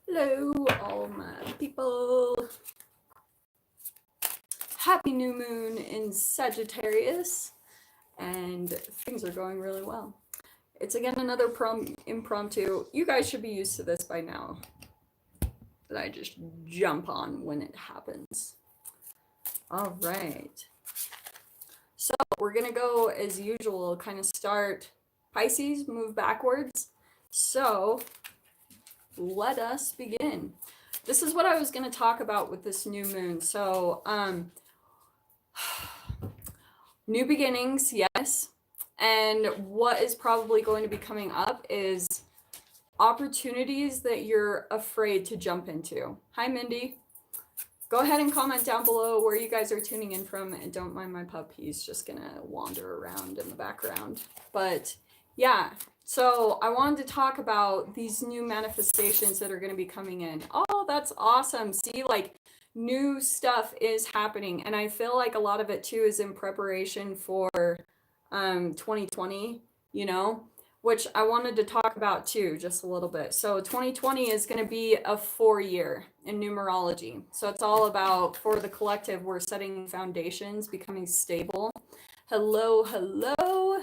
Hello, all my people. Happy new moon in Sagittarius, and things are going really well. It's again another impromptu. You guys should be used to this by now. That I just jump on when it happens. All right. So we're gonna go as usual, kind of start Pisces, move backwards. So let us begin. This is what I was going to talk about with this new moon. So, new beginnings, yes. And what is probably going to be coming up is opportunities that you're afraid to jump into. Hi, Mindy. Go ahead and comment down below where you guys are tuning in from, and don't mind my pup. He's just going to wander around in the background. But yeah, so I wanted to talk about these new manifestations that are going to be coming in. Oh, that's awesome. See, like, new stuff is happening, and I feel like a lot of it too is in preparation for 2020, you know, which I wanted to talk about too, just a little bit. So 2020 is going to be a 4-year in numerology. So it's all about, for the collective, we're setting foundations, becoming stable. Hello, hello.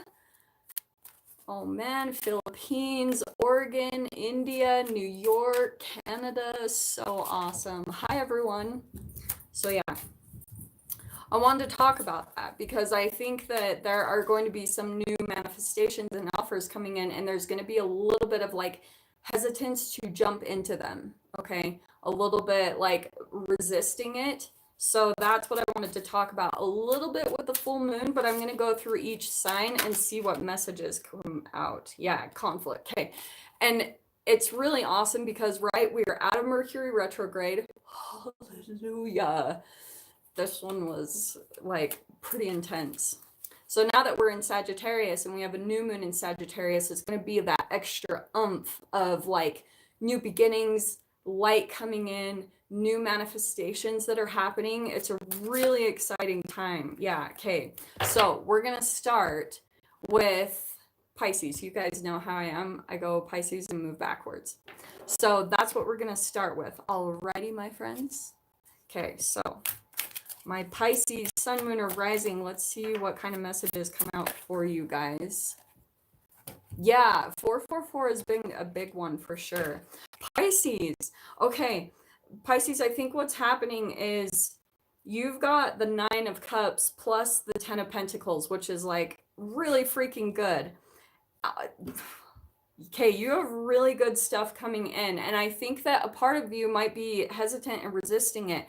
Oh man, Philippines, Oregon, India, New York, Canada, so awesome. Hi everyone. So yeah, I wanted to talk about that because I think that there are going to be some new manifestations and offers coming in, and there's going to be a little bit of like hesitance to jump into them, okay? A little bit like resisting it. So that's what I wanted to talk about a little bit with the full moon, but I'm going to go through each sign and see what messages come out. Yeah, conflict. Okay. And it's really awesome because, right, we are out of Mercury retrograde. Hallelujah. This one was like pretty intense. So now that we're in Sagittarius and we have a new moon in Sagittarius, it's going to be that extra oomph of like new beginnings, light coming in, new manifestations that are happening. It's a really exciting time. Yeah, okay. So we're going to start with Pisces. You guys know how I am. I go Pisces and move backwards. So that's what we're going to start with. Alrighty, my friends. Okay, so my Pisces, sun, moon, or rising. Let's see what kind of messages come out for you guys. Yeah, 444 has been a big one for sure. Pisces. Okay, Pisces, I think what's happening is you've got the 9 of Cups plus the 10 of Pentacles, which is like really freaking good. Okay, you have really good stuff coming in, and I think that a part of you might be hesitant and resisting it.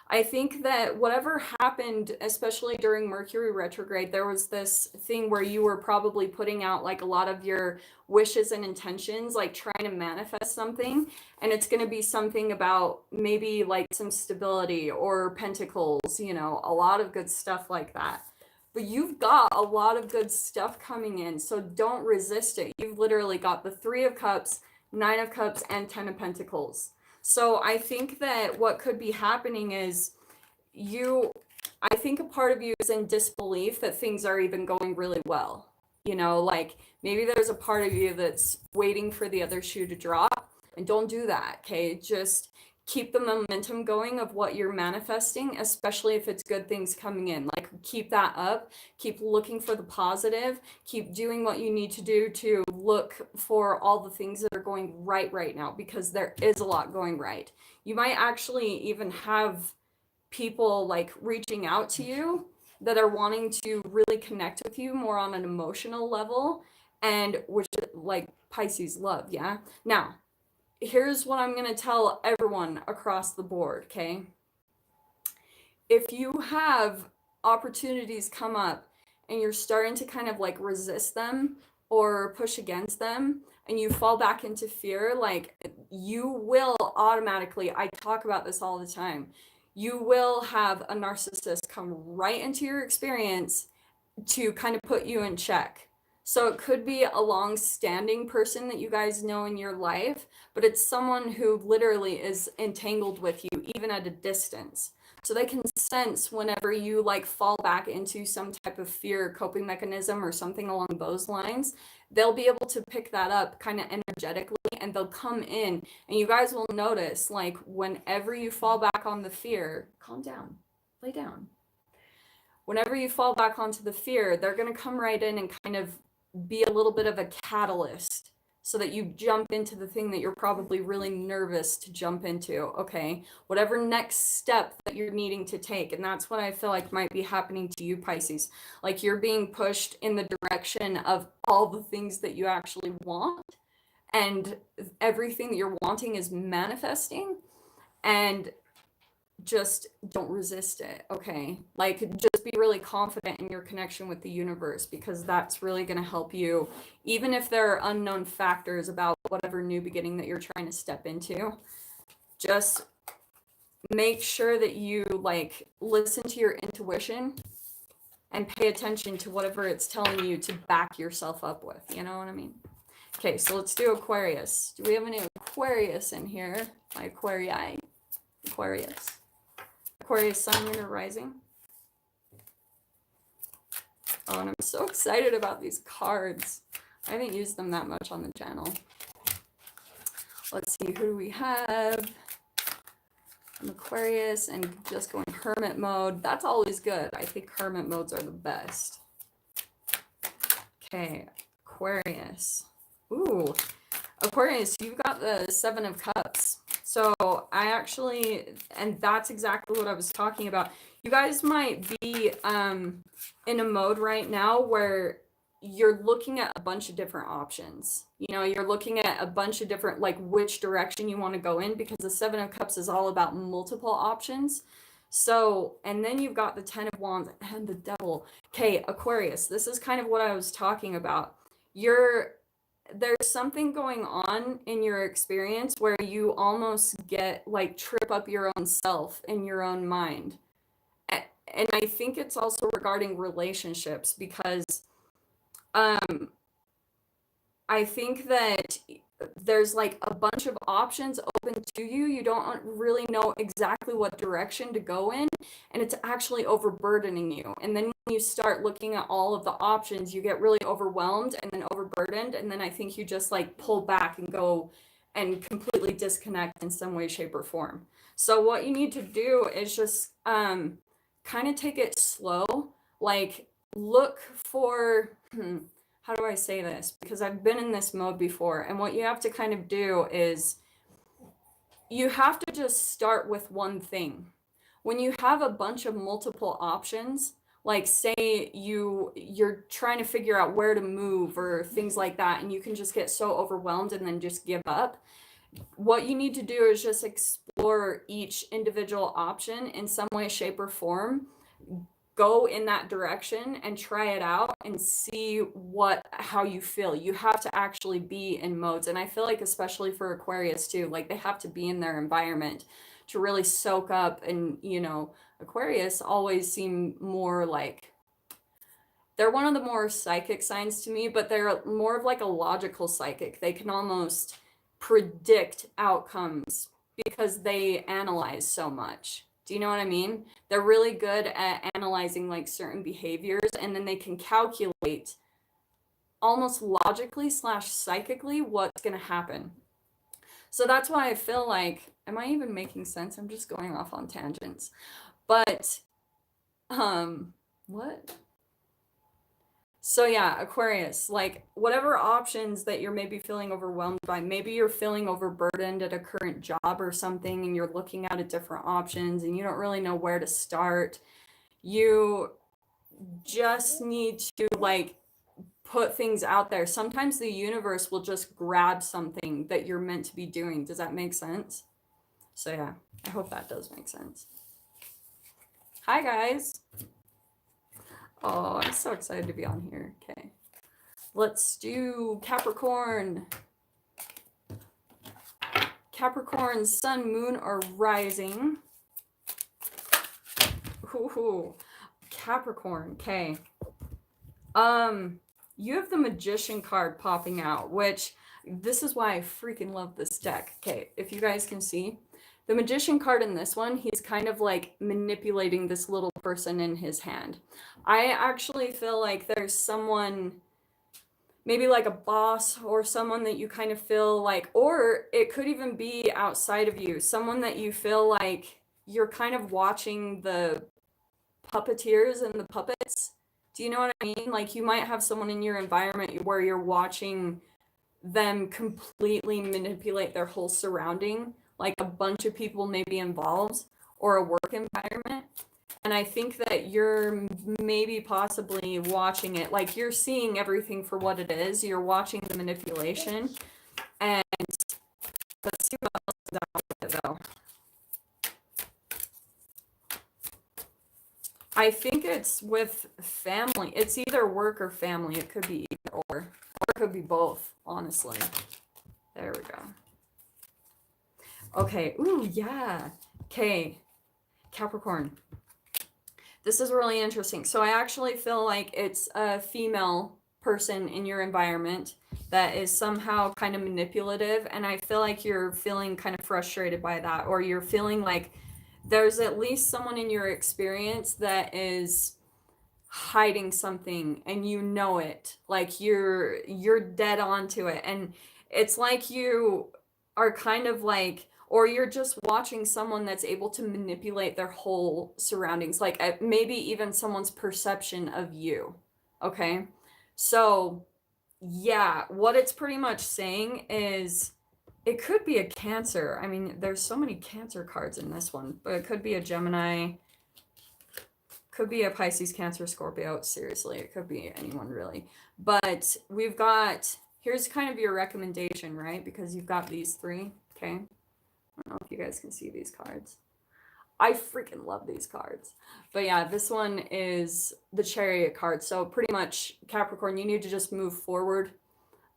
I think that whatever happened, especially during Mercury retrograde, there was this thing where you were probably putting out like a lot of your wishes and intentions, like trying to manifest something. And it's going to be something about maybe like some stability or pentacles, you know, a lot of good stuff like that. But you've got a lot of good stuff coming in, so don't resist it. You've literally got the 3 of Cups, 9 of Cups, and 10 of Pentacles. So I think that what could be happening is I think a part of you is in disbelief that things are even going really well. You know, like maybe there's a part of you that's waiting for the other shoe to drop, and don't do that, okay? Just keep the momentum going of what you're manifesting, especially if it's good things coming in. Like keep that up, keep looking for the positive, keep doing what you need to do to look for all the things that are going right now, because there is a lot going right. You might actually even have people like reaching out to you that are wanting to really connect with you more on an emotional level, and which like Pisces love, yeah? Now, here's what I'm going to tell everyone across the board, okay? If you have opportunities come up and you're starting to kind of like resist them or push against them and you fall back into fear, like you will automatically, I talk about this all the time, you will have a narcissist come right into your experience to kind of put you in check. So it could be a long-standing person that you guys know in your life, but it's someone who literally is entangled with you, even at a distance. So they can sense whenever you like fall back into some type of fear coping mechanism or something along those lines. They'll be able to pick that up kind of energetically, and they'll come in, and you guys will notice like whenever you fall back on the fear, calm down, lay down. Whenever you fall back onto the fear, they're going to come right in and kind of be a little bit of a catalyst so that you jump into the thing that you're probably really nervous to jump into. Okay, whatever next step that you're needing to take. And that's what I feel like might be happening to you, Pisces. Like you're being pushed in the direction of all the things that you actually want, and everything that you're wanting is manifesting. And just don't resist it, okay? Like, just be really confident in your connection with the universe, because that's really going to help you, even if there are unknown factors about whatever new beginning that you're trying to step into. Just make sure that you like listen to your intuition and pay attention to whatever it's telling you to back yourself up with, you know what I mean? Okay, so let's do Aquarius. Do we have any Aquarius in here? My Aquarii. Aquarius. Aquarius sun, moon, or rising. Oh, and I'm so excited about these cards. I haven't used them that much on the channel. Let's see, who do we have? I'm Aquarius and just going hermit mode. That's always good. I think hermit modes are the best. Okay, Aquarius. Ooh, Aquarius, you've got the Seven of Cups. So I actually, and that's exactly what I was talking about. You guys might be in a mode right now where you're looking at a bunch of different options. You know, you're looking at a bunch of different, like which direction you want to go in, because the Seven of Cups is all about multiple options. So, and then you've got the Ten of Wands and the Devil. Okay, Aquarius, this is kind of what I was talking about. There's something going on in your experience where you almost get like trip up your own self in your own mind. And I think it's also regarding relationships, because I think that there's like a bunch of options open to you. You don't really know exactly what direction to go in, and it's actually overburdening you. And then when you start looking at all of the options, you get really overwhelmed and then overburdened. And then I think you just like pull back and go and completely disconnect in some way, shape, or form. So what you need to do is just kind of take it slow. Like look for, how do I say this? Because I've been in this mode before, and what you have to kind of do is you have to just start with one thing. When you have a bunch of multiple options, like say you're trying to figure out where to move or things like that, and you can just get so overwhelmed and then just give up. What you need to do is just explore each individual option in some way, shape, or form. Go in that direction and try it out and see how you feel. You have to actually be in modes. And I feel like especially for Aquarius too, like they have to be in their environment to really soak up. And you know, Aquarius always seem more like, they're one of the more psychic signs to me, but they're more of like a logical psychic. They can almost predict outcomes because they analyze so much. Do you know what I mean? They're really good at analyzing like certain behaviors, and then they can calculate almost logically / psychically what's going to happen. So that's why I feel like, am I even making sense? I'm just going off on tangents. But what? So yeah, Aquarius, like whatever options that you're maybe feeling overwhelmed by, maybe you're feeling overburdened at a current job or something, and you're looking at different options and you don't really know where to start. You just need to like put things out there. Sometimes the universe will just grab something that you're meant to be doing. Does that make sense? So yeah, I hope that does make sense. Hi guys. Oh, I'm so excited to be on here. Okay. Let's do Capricorn. Capricorn, sun, moon, or rising. Ooh, Capricorn. Okay. You have the Magician card popping out, which this is why I freaking love this deck. Okay, if you guys can see, The Magician card in this one, he's kind of like manipulating this little person in his hand. I actually feel like there's someone, maybe like a boss or someone that you kind of feel like, or it could even be outside of you, someone that you feel like you're kind of watching the puppeteers and the puppets. Do you know what I mean? Like you might have someone in your environment where you're watching them completely manipulate their whole surrounding, like a bunch of people may be involved, or a work environment. And I think that you're maybe possibly watching it, like you're seeing everything for what it is. You're watching the manipulation. And let's see what else is out with it though. I think it's with family. It's either work or family. It could be either or it could be both, honestly. There we go. Okay, ooh, yeah. Okay, Capricorn. This is really interesting. So I actually feel like it's a female person in your environment that is somehow kind of manipulative, and I feel like you're feeling kind of frustrated by that, or you're feeling like there's at least someone in your experience that is hiding something and you know it, like you're dead on to it, and it's like you are kind of like, or you're just watching someone that's able to manipulate their whole surroundings, like maybe even someone's perception of you. Okay, so yeah, what it's pretty much saying is it could be a Cancer. I mean, there's so many Cancer cards in this one, but it could be a Gemini, could be a Pisces, Cancer, Scorpio. Seriously, it could be anyone really. But we've got, here's kind of your recommendation, right? Because you've got these three, okay? I don't know if you guys can see these cards. I freaking love these cards. But yeah, this one is the Chariot card. So pretty much, Capricorn, you need to just move forward.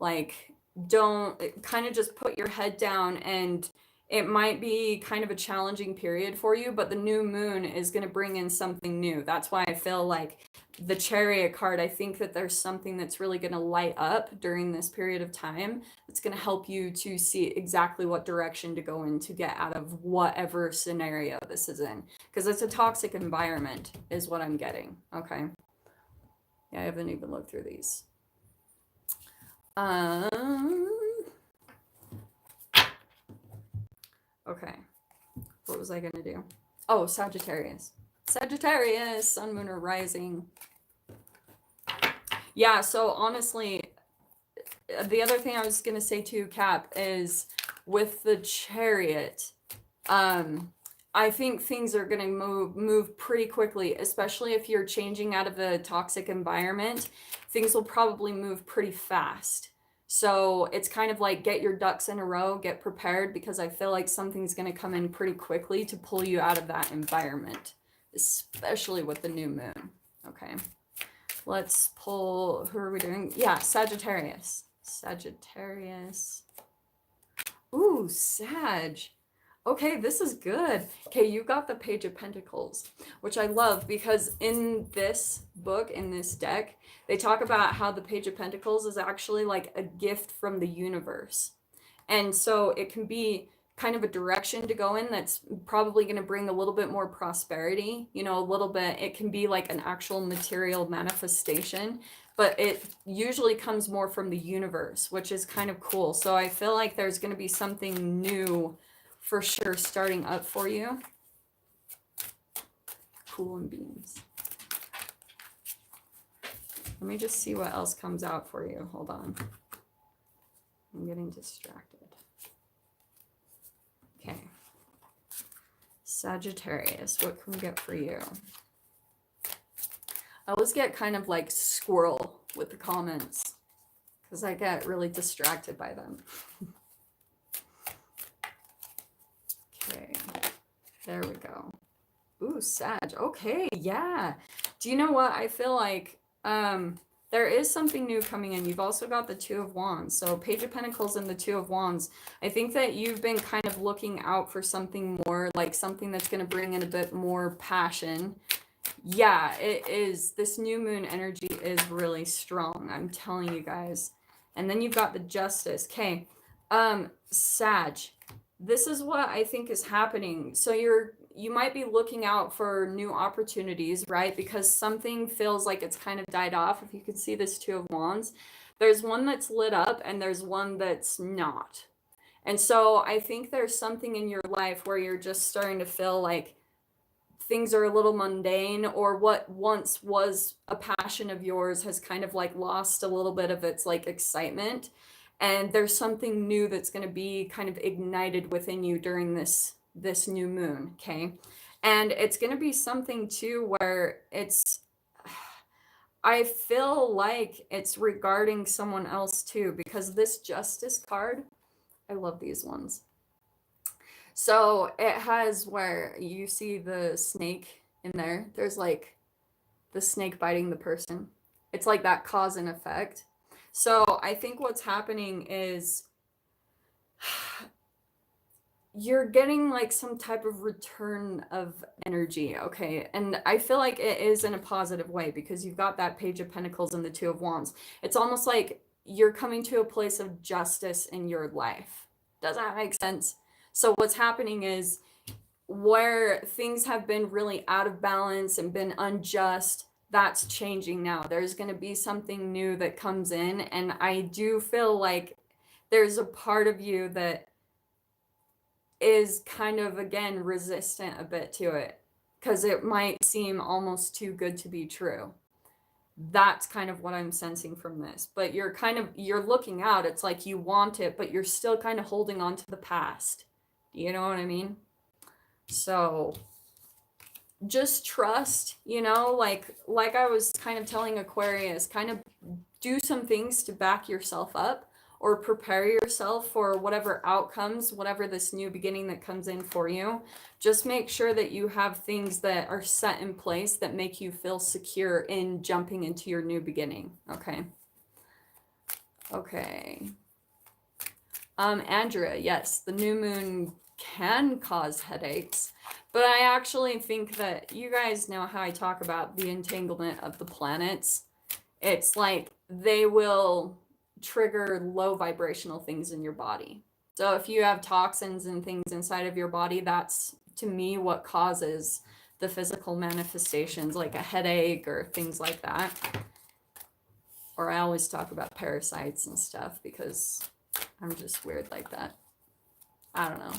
Like, don't, kind of just put your head down, and it might be kind of a challenging period for you, but the new moon is going to bring in something new. That's why I feel like the Chariot card, I think that there's something that's really going to light up during this period of time. It's going to help you to see exactly what direction to go in to get out of whatever scenario this is in. Because it's a toxic environment, is what I'm getting. Okay. Yeah, I haven't even looked through these. Okay. What was I gonna do? Oh, Sagittarius. Sagittarius, sun, moon, or rising. Yeah, so honestly, the other thing I was gonna say too, Cap, is with the Chariot, I think things are gonna move pretty quickly, especially if you're changing out of a toxic environment. Things will probably move pretty fast. So it's kind of like get your ducks in a row, get prepared, because I feel like something's going to come in pretty quickly to pull you out of that environment, especially with the new moon. Okay, let's pull, who are we doing? Yeah, Sagittarius. Sagittarius. Ooh, Sag. Okay, this is good. Okay, you got the Page of Pentacles, which I love because in this book, in this deck, they talk about how the Page of Pentacles is actually like a gift from the universe. And so it can be kind of a direction to go in that's probably going to bring a little bit more prosperity, you know, a little bit. It can be like an actual material manifestation, but it usually comes more from the universe, which is kind of cool. So I feel like there's going to be something new for sure starting up for you. Cool and beans. Let me just see what else comes out for you. Hold on. I'm getting distracted. Okay. Sagittarius, what can we get for you? I always get kind of like squirrel with the comments because I get really distracted by them. Okay, there we go. Ooh, Sag. Okay, yeah. Do you know what? I feel like there is something new coming in. You've also got the Two of Wands. So Page of Pentacles and the Two of Wands. I think that you've been kind of looking out for something more, like something that's going to bring in a bit more passion. Yeah, it is. This new moon energy is really strong. I'm telling you guys. And then you've got the Justice. Okay. Sag. this is what I think is happening. So you might be looking out for new opportunities, right? Because something feels like it's kind of died off. If you can see this Two of Wands, there's one that's lit up and there's one that's not. And so I think there's something in your life where you're just starting to feel like things are a little mundane, or what once was a passion of yours has kind of like lost a little bit of its like excitement, and there's something new that's going to be kind of ignited within you during this new moon, okay? And it's going to be something too where it's, I feel like it's regarding someone else too, because this Justice card, I love these ones. So it has where you see the snake in there. There's like the snake biting the person. It's like that cause and effect. So I think what's happening is you're getting like some type of return of energy, okay? And I feel like it is in a positive way because you've got that Page of Pentacles and the Two of Wands. It's almost like you're coming to a place of justice in your life. Does that make sense? So what's happening is where things have been really out of balance and been unjust, that's changing now. There's going to be something new that comes in, and I do feel like there's a part of you that is kind of again resistant a bit to it because it might seem almost too good to be true. That's kind of what I'm sensing from this. But you're looking out. It's like you want it, but you're still kind of holding on to the past. Do you know what I mean? So just trust, like I was kind of telling Aquarius, kind of do some things to back yourself up or prepare yourself for whatever outcomes, whatever this new beginning that comes in for you. Just make sure that you have things that are set in place that make you feel secure in jumping into your new beginning. Okay. Andrea, yes, the new moon can cause headaches, but I actually think that you guys know how I talk about the entanglement of the planets. It's like they will trigger low vibrational things in your body. So if you have toxins and things inside of your body, that's to me what causes the physical manifestations, like a headache or things like that. Or I always talk about parasites and stuff because I'm just weird like that. I don't know.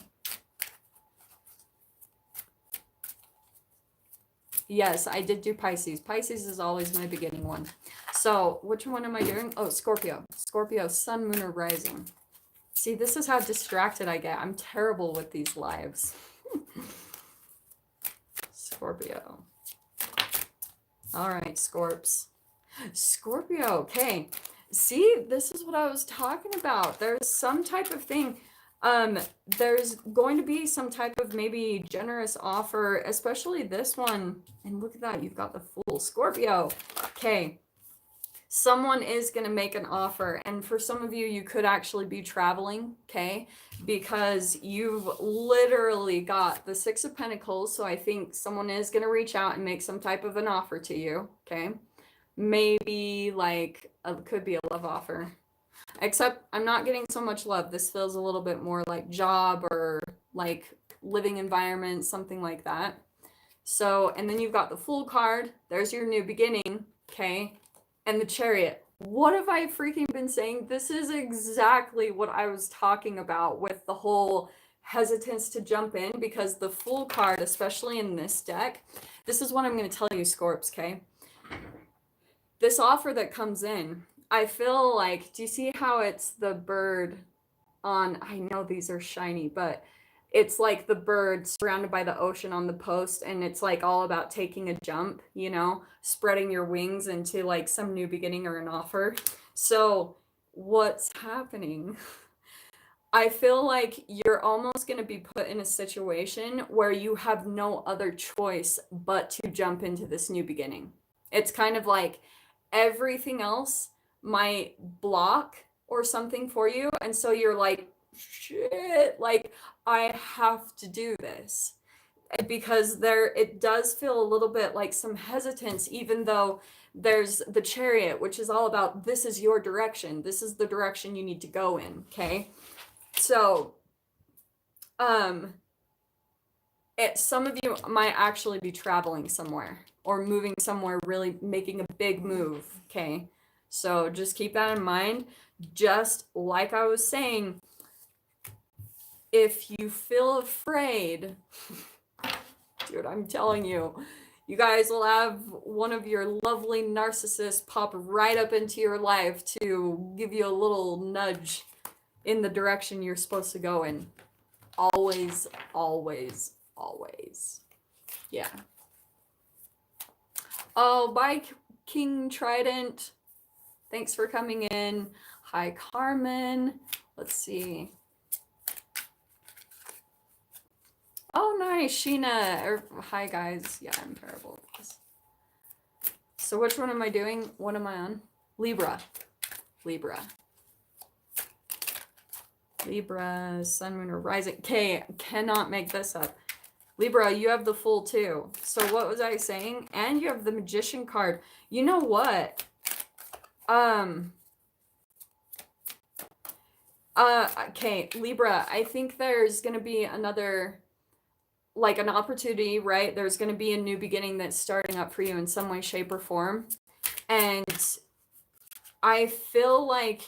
Yes, I did do Pisces. Pisces is always my beginning one. So which one am I doing? Oh, Scorpio. Scorpio, sun, moon, or rising. See, this is how distracted I get. I'm terrible with these lives. Scorpio. All right, Scorps. Scorpio, okay. See, this is what I was talking about. There's some type of thing. There's going to be some type of maybe generous offer, especially this one. And look at that, you've got the Fool. Scorpio. Okay. Someone is going to make an offer, and for some of you, you could actually be traveling, okay? Because you've literally got the Six of Pentacles, so I think someone is going to reach out and make some type of an offer to you, okay? Maybe like could be a love offer. Except I'm not getting so much love. This feels a little bit more like job or like living environment, something like that. So, and then you've got the Fool card. There's your new beginning, okay? And the Chariot. What have I freaking been saying? This is exactly what I was talking about with the whole hesitance to jump in, because the Fool card, especially in this deck, this is what I'm going to tell you, Scorps, okay? This offer that comes in, I feel like, do you see how it's the bird on, I know these are shiny, but it's like the bird surrounded by the ocean on the post, and it's like all about taking a jump, spreading your wings into like some new beginning or an offer. So what's happening? I feel like you're almost going to be put in a situation where you have no other choice but to jump into this new beginning. It's kind of like everything else might block or something for you, and so you're like, shit, like I have to do this, because it does feel a little bit like some hesitance, even though there's the Chariot, which is all about this is your direction, this is the direction you need to go in, okay? So um some of you might actually be traveling somewhere or moving somewhere, really making a big move, okay? So just keep that in mind. Just like I was saying, if you feel afraid, dude, I'm telling you, you guys will have one of your lovely narcissists pop right up into your life to give you a little nudge in the direction you're supposed to go in. Always, always, always. Yeah. Oh, bye, King Trident. Thanks for coming in. Hi, Carmen. Let's see. Oh, nice, Sheena. Hi, guys. Yeah, I'm terrible at this. So which one am I doing? What am I on? Libra. Libra. Libra, Sun, Moon, or Rising. Okay, cannot make this up. Libra, you have the Fool too. So what was I saying? And you have the Magician card. You know what? Okay, Libra, I think there's gonna be another, like, an opportunity, right? There's gonna be a new beginning that's starting up for you in some way, shape, or form. And I feel like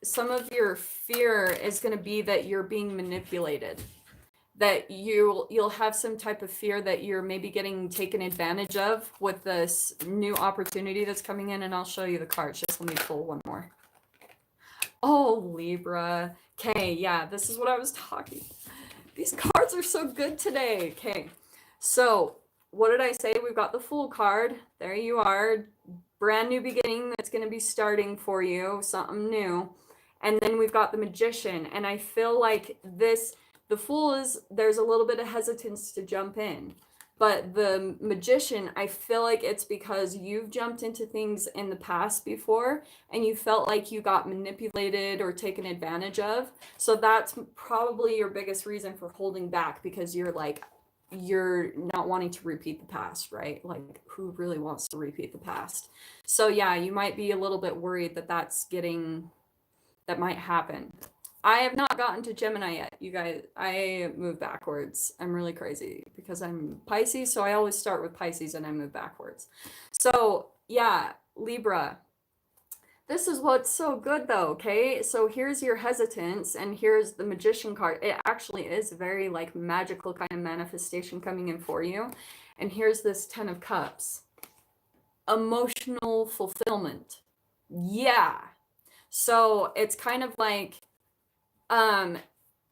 some of your fear is gonna be that you're being manipulated. That you'll have some type of fear that you're maybe getting taken advantage of with this new opportunity that's coming in, and I'll show you the cards. Just let me pull one more. Oh, Libra. Okay, yeah, this is what I was talking. These cards are so good today. Okay, so what did I say? We've got the Fool card. There you are. Brand new beginning that's going to be starting for you. Something new. And then we've got the Magician. And I feel like the Fool is, there's a little bit of hesitance to jump in. But the Magician, I feel like it's because you've jumped into things in the past before and you felt like you got manipulated or taken advantage of. So that's probably your biggest reason for holding back, because you're like, you're not wanting to repeat the past, right? Like, who really wants to repeat the past? So yeah, you might be a little bit worried that that might happen. I have not gotten to Gemini yet, you guys. I move backwards. I'm really crazy because I'm Pisces, so I always start with Pisces and I move backwards. So yeah, Libra. This is what's so good though, okay? So here's your hesitance and here's the Magician card. It actually is very like magical kind of manifestation coming in for you. And here's this 10 of Cups. Emotional fulfillment. Yeah. So it's kind of like,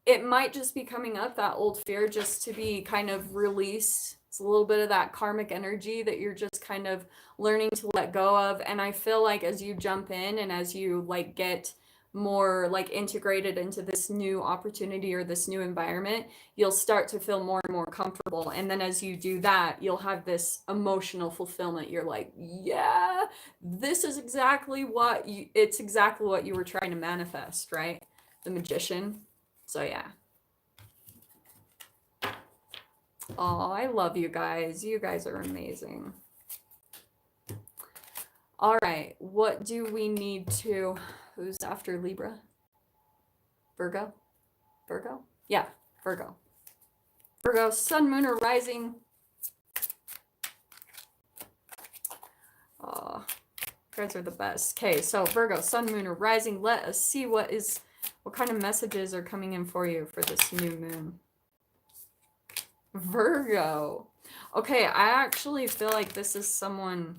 it might just be coming up, that old fear, just to be kind of released. It's a little bit of that karmic energy that you're just kind of learning to let go of. And I feel like as you jump in and as you like get more like integrated into this new opportunity or this new environment, you'll start to feel more and more comfortable. And then as you do that, you'll have this emotional fulfillment. You're like, yeah, this is exactly what it's exactly what you were trying to manifest, right? The Magician. So yeah. Oh, I love you guys. You guys are amazing. All right, what do we need to... Who's after Libra? Virgo? Virgo? Yeah, Virgo. Virgo, Sun, Moon, or Rising. Oh, you guys are the best. Okay, so Virgo, Sun, Moon, or Rising. Let us see what kind of messages are coming in for you for this new moon. Virgo. Okay, I actually feel like this is someone...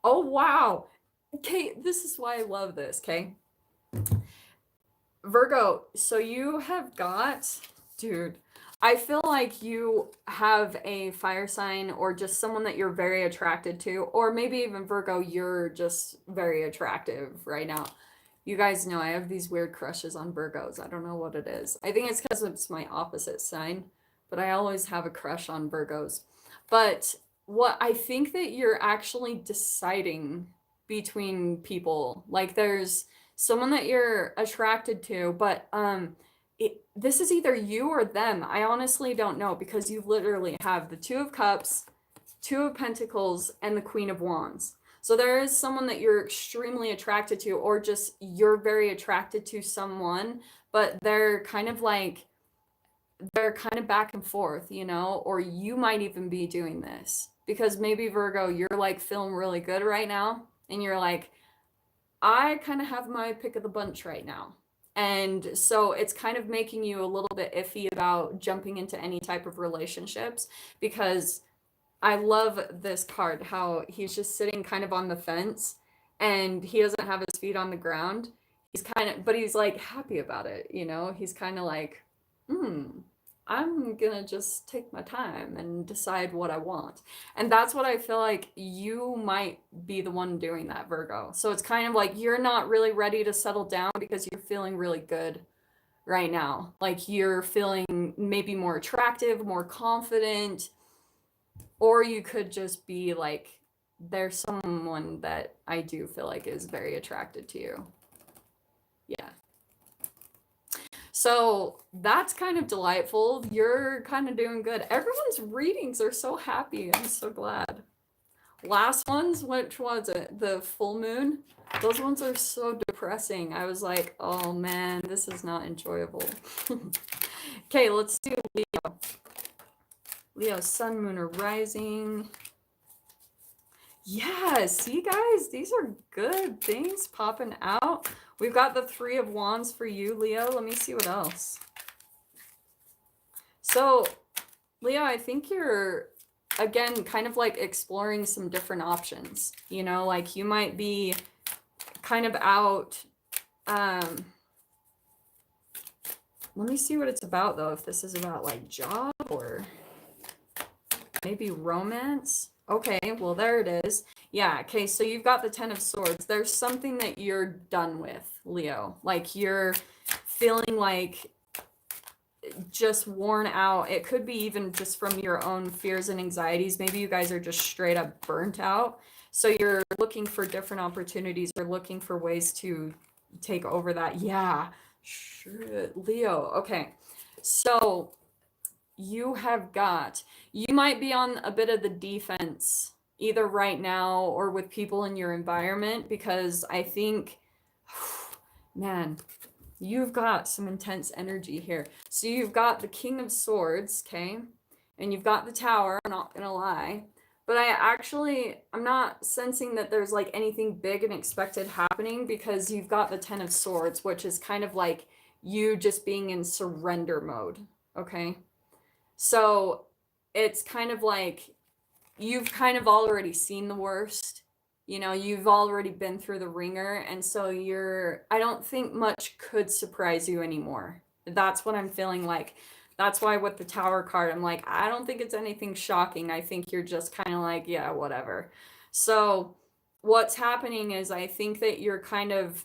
Oh, wow. Okay, this is why I love this, okay? Virgo, so you have got... Dude, I feel like you have a fire sign or just someone that you're very attracted to, or maybe even Virgo, you're just very attractive right now. You guys know I have these weird crushes on Virgos. I don't know what it is. I think it's because it's my opposite sign, but I always have a crush on Virgos. But what I think that you're actually deciding between people, like there's someone that you're attracted to, but this is either you or them. I honestly don't know, because you literally have the Two of Cups, Two of Pentacles, and the Queen of Wands. So there is someone that you're extremely attracted to, or just you're very attracted to someone, but they're kind of like they're kind of back and forth, you know, or you might even be doing this because maybe Virgo, you're like feeling really good right now and you're like, I kind of have my pick of the bunch right now. And so it's kind of making you a little bit iffy about jumping into any type of relationships because I love this card, how he's just sitting kind of on the fence and he doesn't have his feet on the ground. He's kind of, but he's like happy about it, you know? He's kind of like, hmm, I'm gonna just take my time and decide what I want. And that's what I feel like you might be the one doing that, Virgo. So it's kind of like you're not really ready to settle down because you're feeling really good right now. Like you're feeling maybe more attractive, more confident, or you could just be like, there's someone that I do feel like is very attracted to you. Yeah. So that's kind of delightful. You're kind of doing good. Everyone's readings are so happy. I'm so glad. Last ones, which was it? The full moon? Those ones are so depressing. I was like, oh man, this is not enjoyable. Okay, let's do Leo. Leo, sun, moon, or rising. Yeah, see guys, these are good things popping out. We've got the 3 of Wands for you, Leo. Let me see what else. So, Leo, I think you're, again, kind of like exploring some different options. You know, like you might be kind of out. Let me see what it's about, though, if this is about like job or maybe romance. Okay, well, there it is. Yeah, okay, so you've got the 10 of Swords. There's something that you're done with, Leo. Like you're feeling like just worn out. It could be even just from your own fears and anxieties. Maybe you guys are just straight up burnt out. So you're looking for different opportunities or looking for ways to take over that. Yeah, sure. Leo. Okay. So you have got, you might be on a bit of the defense either right now or with people in your environment because I think, man, you've got some intense energy here. So you've got the King of Swords, okay? And you've got the Tower, I'm not gonna lie. But I'm not sensing that there's like anything big and expected happening because you've got the Ten of Swords, which is kind of like you just being in surrender mode, okay? So it's kind of like you've kind of already seen the worst. You know, you've already been through the ringer, and so I don't think much could surprise you anymore. That's what I'm feeling like. That's why with the Tower card, I'm like, I don't think it's anything shocking. I think you're just kind of like, yeah, whatever. So what's happening is I think that you're kind of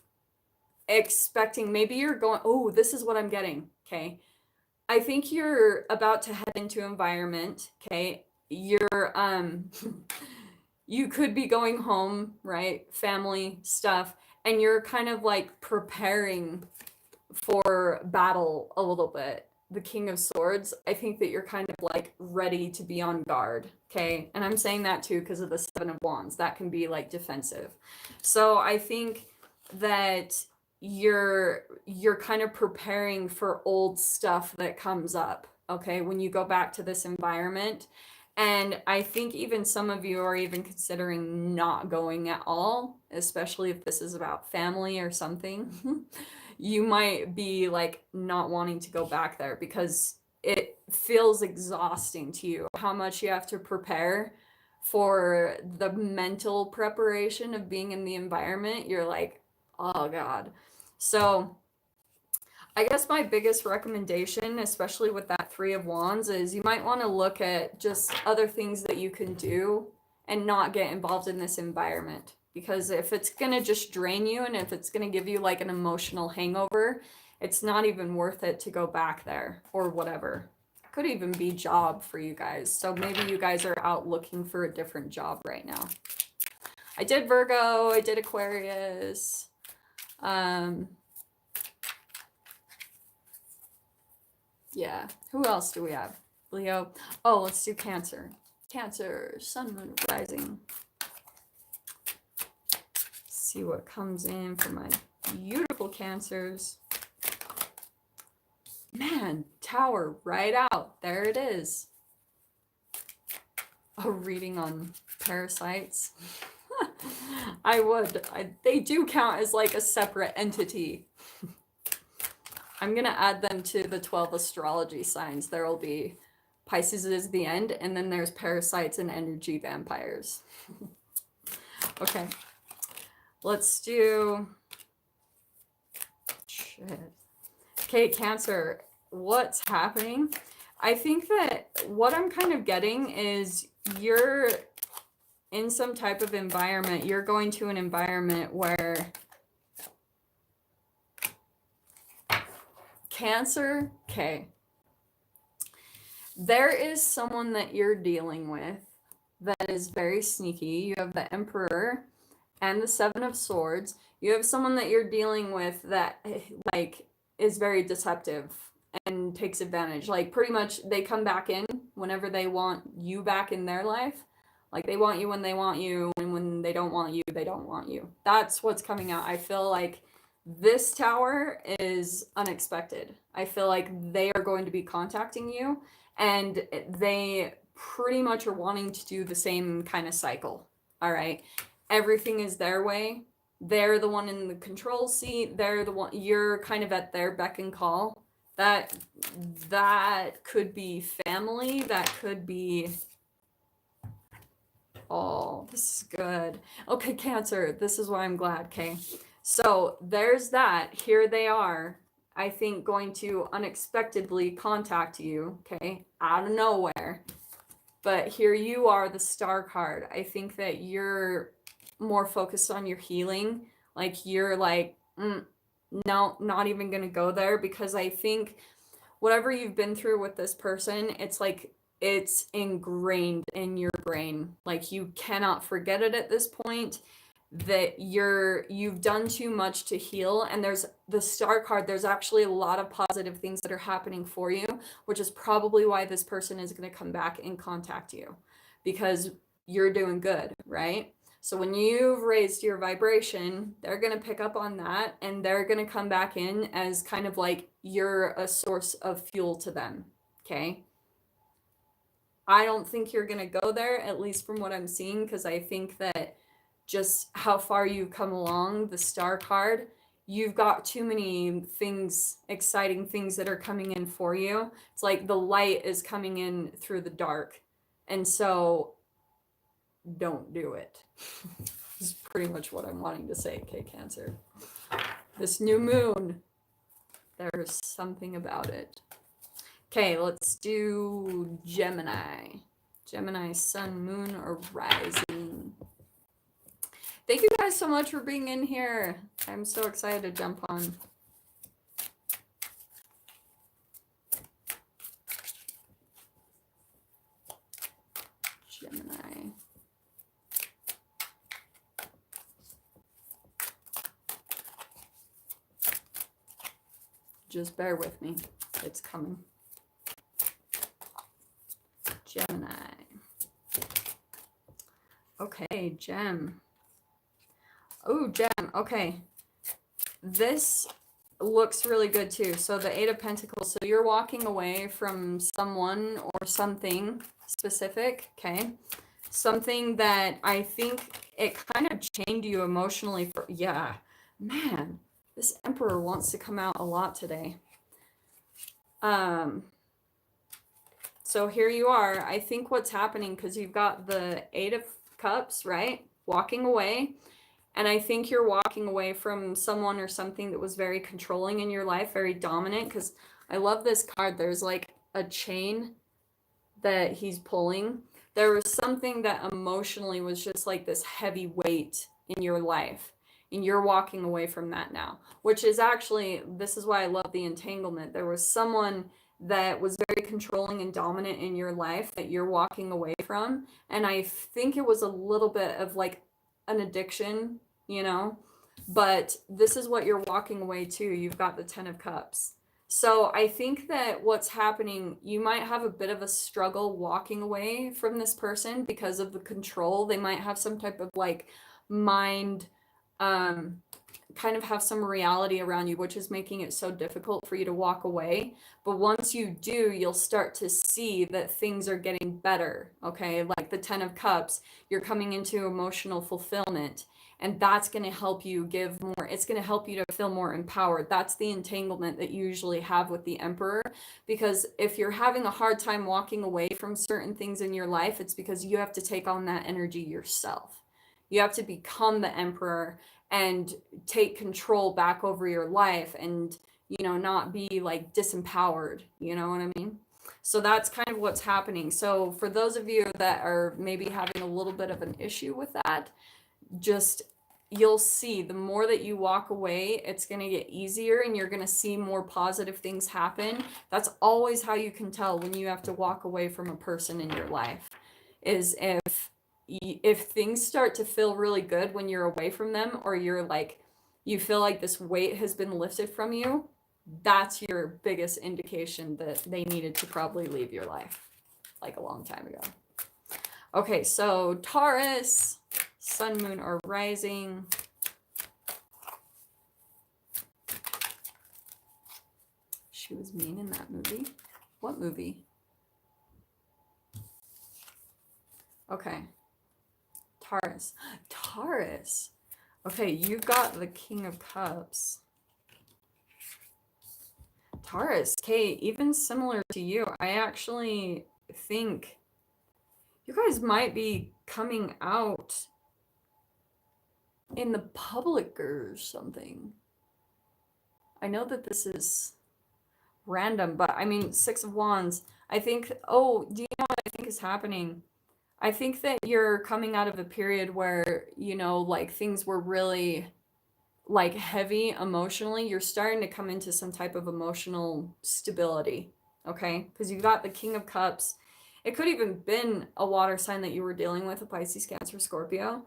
expecting, maybe you're going, oh, this is what I'm getting. Okay. I think you're about to head into environment. Okay. You're, you could be going home, right? Family stuff, and you're kind of like preparing for battle a little bit. The King of Swords, I think that you're kind of like ready to be on guard, okay? And I'm saying that too because of the 7 of Wands. That can be like defensive. So I think that you're kind of preparing for old stuff that comes up, okay? When you go back to this environment, and I think even some of you are even considering not going at all, especially if this is about family or something. You might be like not wanting to go back there because it feels exhausting to you how much you have to prepare for the mental preparation of being in the environment. You're like, oh God. So I guess my biggest recommendation, especially with that 3 of Wands, is you might want to look at just other things that you can do and not get involved in this environment. Because if it's going to just drain you and if it's going to give you like an emotional hangover, it's not even worth it to go back there or whatever. Could even be job for you guys. So maybe you guys are out looking for a different job right now. I did Virgo, I did Aquarius. Yeah. Who else do we have? Leo. Oh, let's do Cancer. Cancer, Sun, Moon, Rising. See what comes in for my beautiful Cancers. Man, Tower right out. There it is. A reading on parasites. I would. They do count as like a separate entity. I'm going to add them to the 12 astrology signs. There will be Pisces is the end, and then there's parasites and energy vampires. Okay. Let's do... Shit. Okay, Cancer. What's happening? I think that what I'm kind of getting is you're in some type of environment. You're going to an environment where Cancer, okay. There is someone that you're dealing with that is very sneaky. You have the Emperor and the Seven of Swords. You have someone that you're dealing with that like is very deceptive and takes advantage. Like pretty much they come back in whenever they want you back in their life. Like they want you when they want you, and when they don't want you, they don't want you. That's what's coming out. I feel like this tower is unexpected. I feel like they are going to be contacting you, and they pretty much are wanting to do the same kind of cycle. All right. Everything is their way. They're the one in the control seat. They're the one, you're kind of at their beck and call. That could be family. That could be, oh, this is good. Okay, Cancer, this is why I'm glad, okay? So there's that. Here they are, I think, going to unexpectedly contact you, okay, out of nowhere. But here you are, the Star card. I think that you're more focused on your healing. Like you're like, no, not even going to go there, because I think whatever you've been through with this person, it's like it's ingrained in your brain. Like you cannot forget it at this point, that you've done too much to heal. And there's the Star card, there's actually a lot of positive things that are happening for you, which is probably why this person is going to come back and contact you, because you're doing good, right? So when you've raised your vibration, they're going to pick up on that, and they're going to come back in as kind of like you're a source of fuel to them, okay? I don't think you're going to go there, at least from what I'm seeing, because I think that just how far you've come along, the Star card, you've got too many things, exciting things that are coming in for you. It's like the light is coming in through the dark. And so don't do it. This is pretty much what I'm wanting to say, okay, Cancer. This new moon, there's something about it. Okay, let's do Gemini. Gemini, sun, moon, or rising. Thank you guys so much for being in here. I'm so excited to jump on. Gemini. Just bear with me. It's coming. Gemini. Okay, Gem. Oh, Gem. Okay. This looks really good too. So the Eight of Pentacles. So you're walking away from someone or something specific. Okay. Something that I think it kind of chained you emotionally for. Yeah. Man, this Emperor wants to come out a lot today. So here you are. I think what's happening, because you've got the Eight of Cups, right? Walking away. And I think you're walking away from someone or something that was very controlling in your life, very dominant, because I love this card. There's like a chain that he's pulling. There was something that emotionally was just like this heavy weight in your life, and you're walking away from that now, which is actually, this is why I love the entanglement. There was someone that was very controlling and dominant in your life that you're walking away from. And I think it was a little bit of like an addiction, you know, but this is what you're walking away to. You've got the Ten of Cups. So I think that what's happening, you might have a bit of a struggle walking away from this person because of the control. They might have some type of like mind kind of have some reality around you, which is making it so difficult for you to walk away. But once you do, you'll start to see that things are getting better. Okay. Like the 10 of Cups, you're coming into emotional fulfillment. And that's going to help you give more. It's going to help you to feel more empowered. That's the entanglement that you usually have with the Emperor. Because if you're having a hard time walking away from certain things in your life, it's because you have to take on that energy yourself. You have to become the Emperor and take control back over your life, and not be like disempowered, you know what I mean? So that's kind of what's happening. So for those of you that are maybe having a little bit of an issue with that, just you'll see the more that you walk away, it's going to get easier and you're going to see more positive things happen. That's always how you can tell when you have to walk away from a person in your life, is if things start to feel really good when you're away from them, or you're like, you feel like this weight has been lifted from you, that's your biggest indication that they needed to probably leave your life like a long time ago. Okay, so Taurus, sun, moon, or rising. She was mean in that movie. What movie? Okay. Taurus. Taurus. Okay, you've got the King of Cups. Taurus, okay, even similar to you, I actually think you guys might be coming out in the public or something. I know that this is random, but I mean, Six of Wands. I think, oh, do you know what I think is happening? I think that you're coming out of a period where, like things were really like heavy emotionally. You're starting to come into some type of emotional stability, okay? Because you've got the King of Cups. It could even been a water sign that you were dealing with, a Pisces, Cancer, Scorpio.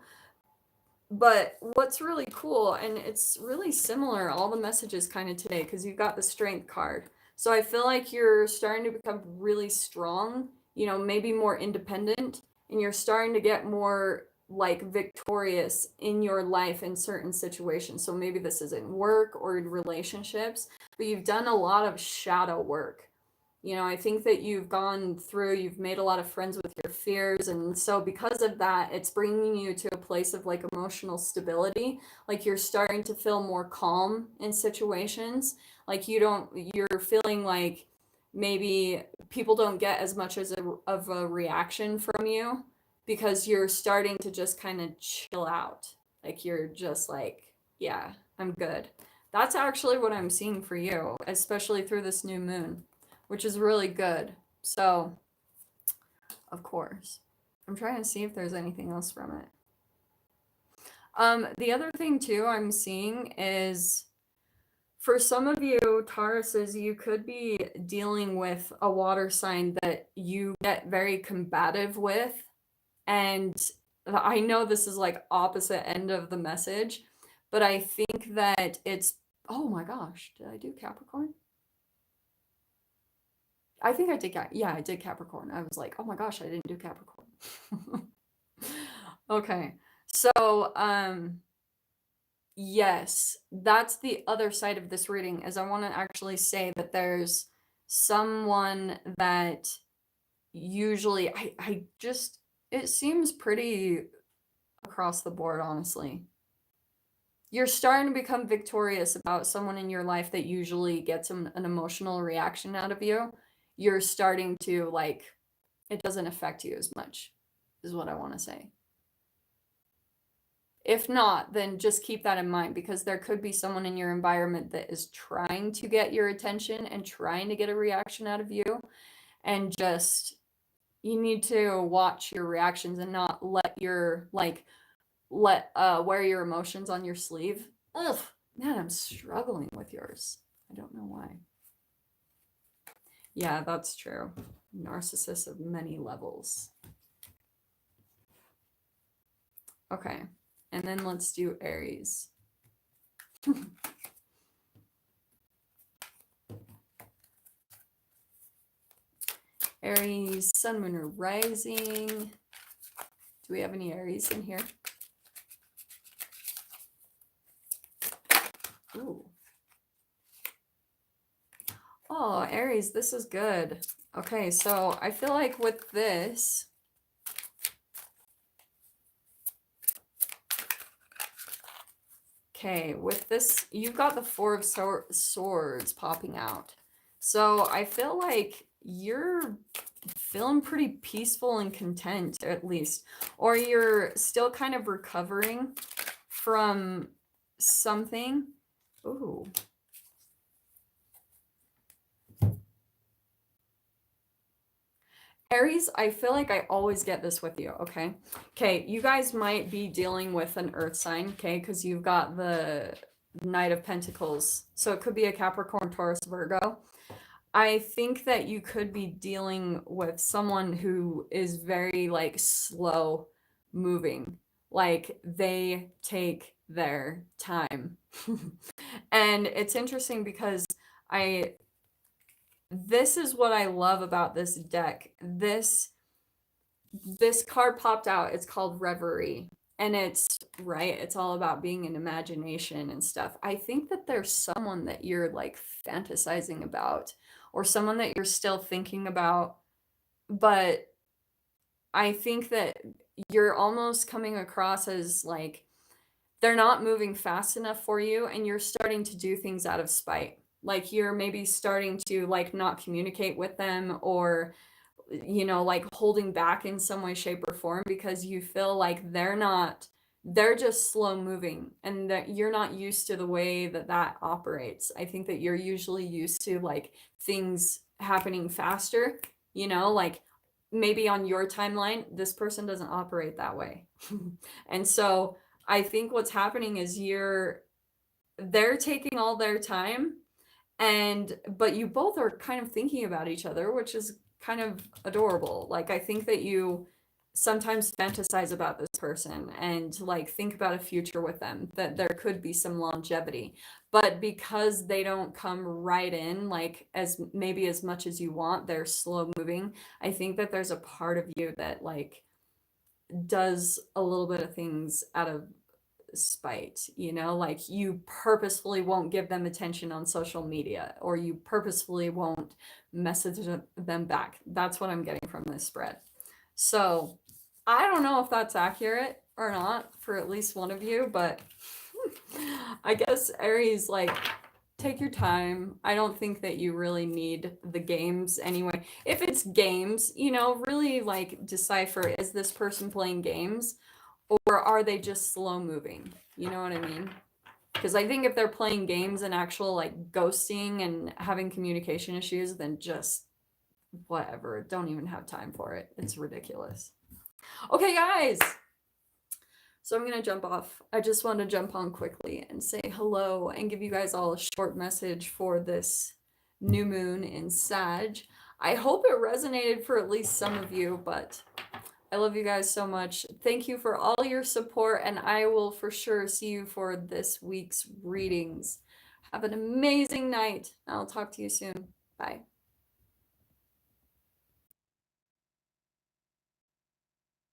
But what's really cool, and it's really similar, all the messages kind of today, because you've got the Strength card. So I feel like you're starting to become really strong, maybe more independent, and you're starting to get more like victorious in your life in certain situations. So maybe this is in work or in relationships, but you've done a lot of shadow work. I think that you've gone through, you've made a lot of friends with your fears. And so because of that, it's bringing you to a place of like emotional stability. Like you're starting to feel more calm in situations. Like you're feeling like maybe people don't get as much of a reaction from you, because you're starting to just kind of chill out. Like you're just like, yeah, I'm good. That's actually what I'm seeing for you, especially through this new moon, which is really good. So, of course, I'm trying to see if there's anything else from it. The other thing too I'm seeing is, for some of you, Tauruses, you could be dealing with a water sign that you get very combative with. And I know this is like opposite end of the message, but I think that it's, oh my gosh, did I do Capricorn? I think I did, yeah, I did Capricorn. I was like, oh my gosh, I didn't do Capricorn. Okay. So, yes, that's the other side of this reading, is I want to actually say that there's someone that usually, I just, it seems pretty across the board, honestly. You're starting to become victorious about someone in your life that usually gets an emotional reaction out of you. You're starting to, like, it doesn't affect you as much, is what I want to say. If not, then just keep that in mind, because there could be someone in your environment that is trying to get your attention and trying to get a reaction out of you. And just, you need to watch your reactions and not let your, like, wear your emotions on your sleeve. Ugh, man, I'm struggling with yours. I don't know why. Yeah, that's true. Narcissists of many levels. Okay, and then let's do Aries. Aries, sun, moon, or rising. Do we have any Aries in here? Oh, Aries, this is good. Okay, so I feel like with this, okay, with this, you've got the Four of Swords popping out. So I feel like you're feeling pretty peaceful and content, at least. Or you're still kind of recovering from something. Ooh. Aries, I feel like I always get this with you, okay? Okay, you guys might be dealing with an earth sign, okay? Because you've got the Knight of Pentacles. So it could be a Capricorn, Taurus, Virgo. I think that you could be dealing with someone who is very like slow moving. Like they take their time. And it's interesting because I this is what I love about this deck. This card popped out. It's called Reverie. And it's right, it's all about being in imagination and stuff. I think that there's someone that you're like fantasizing about or someone that you're still thinking about, but I think that you're almost coming across as like they're not moving fast enough for you and you're starting to do things out of spite. Like you're maybe starting to like not communicate with them or like holding back in some way, shape, or form because you feel like they're just slow moving and that you're not used to the way that that operates. I think that you're usually used to like things happening faster, like maybe on your timeline, this person doesn't operate that way. And so I think what's happening is they're taking all their time but you both are kind of thinking about each other, which is kind of adorable. Like I think that you sometimes fantasize about this person and like think about a future with them, that there could be some longevity. But because they don't come right in like as maybe as much as you want, they're slow moving. I think that there's a part of you that like does a little bit of things out of spite, like you purposefully won't give them attention on social media or you purposefully won't message them back. That's what I'm getting from this spread. So I don't know if that's accurate or not for at least one of you, but I guess Aries, like, take your time. I don't think that you really need the games anyway. If it's games, really like decipher, is this person playing games or are they just slow moving? You know what I mean? Because I think if they're playing games and actual like ghosting and having communication issues, then just whatever. Don't even have time for it. It's ridiculous. Okay, guys. So I'm going to jump off. I just want to jump on quickly and say hello and give you guys all a short message for this new moon in Sag. I hope it resonated for at least some of you, but I love you guys so much. Thank you for all your support, and I will for sure see you for this week's readings. Have an amazing night. I'll talk to you soon. Bye.